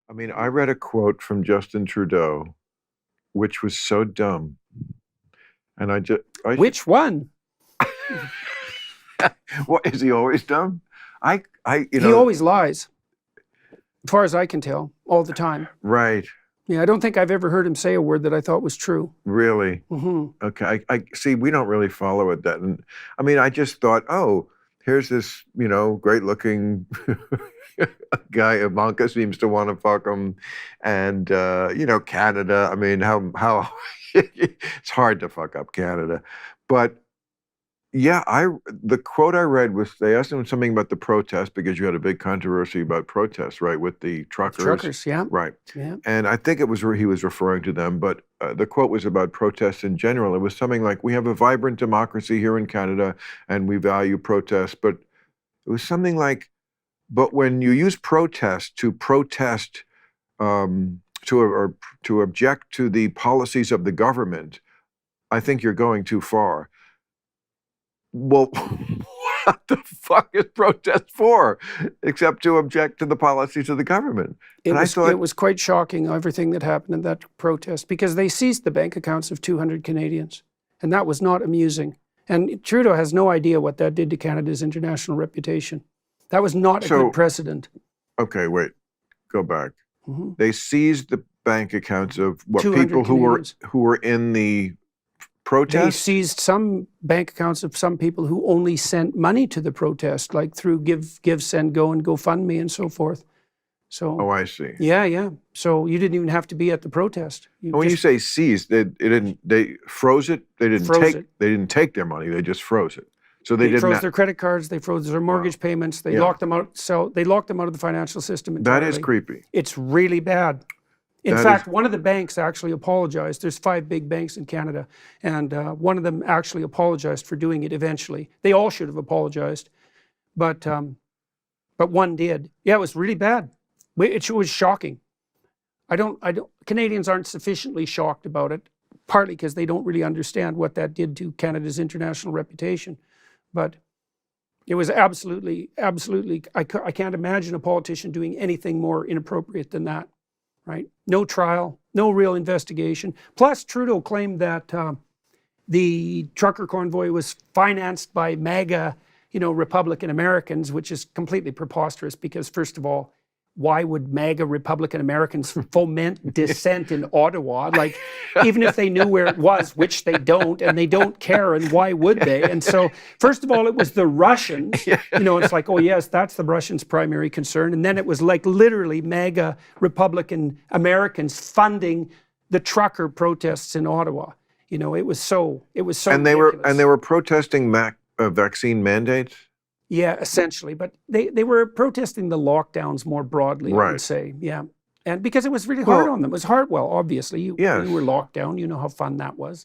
I mean, I read a quote from Justin Trudeau, which was so dumb. And Which one? What, is he always dumb? He always lies, as far as I can tell, all the time. Right. Yeah, I don't think I've ever heard him say a word that I thought was true. Really? Mm-hmm. Okay. I see. We don't really follow it that. And I mean, I just thought, oh, here's this, great-looking guy. Ivanka seems to want to fuck him, and Canada. I mean, how it's hard to fuck up Canada, but. Yeah, the quote I read was they asked him something about the protest because you had a big controversy about protests, right, with the truckers. Truckers, yeah. Right. Yeah. And I think it was he was referring to them, but the quote was about protests in general. It was something like, we have a vibrant democracy here in Canada and we value protests, but it was something like, but when you use protest to protest, to object to the policies of the government, I think you're going too far. Well, what the fuck is protest for, except to object to the policies of the government? It was quite shocking, everything that happened in that protest, because they seized the bank accounts of 200 Canadians, and that was not amusing. And Trudeau has no idea what that did to Canada's international reputation. That was not a good precedent. Okay, wait, go back. Mm-hmm. They seized the bank accounts of what, people who were in the protest? They seized some bank accounts of some people who only sent money to the protest, like through Give, Send, Go, and GoFundMe and so forth. So. Oh, I see. Yeah. So you didn't even have to be at the protest. When you say seized, they froze it. They didn't take their money. They just froze it. So they froze their credit cards. They froze their mortgage payments. They locked them out. So they locked them out of the financial system entirely. That is creepy. It's really bad. In fact, one of the banks actually apologized. There's 5 big banks in Canada, and one of them actually apologized for doing it eventually. They all should have apologized, but one did. Yeah, it was really bad. It was shocking. Canadians aren't sufficiently shocked about it, partly because they don't really understand what that did to Canada's international reputation. But it was absolutely, I can't imagine a politician doing anything more inappropriate than that. Right? No trial, no real investigation. Plus, Trudeau claimed that the trucker convoy was financed by MAGA, Republican Americans, which is completely preposterous because, first of all, why would MAGA Republican Americans foment dissent in Ottawa? Like, even if they knew where it was, which they don't, and they don't care, and why would they? And so, first of all, it was the Russians. It's like, oh yes, that's the Russians' primary concern. And then it was like literally MAGA Republican Americans funding the trucker protests in Ottawa. It was so and they were protesting vaccine mandates. Yeah, essentially, but they were protesting the lockdowns more broadly, I would say. Yeah, and because it was really hard on them. It was hard. Well, obviously, you were locked down. You know how fun that was.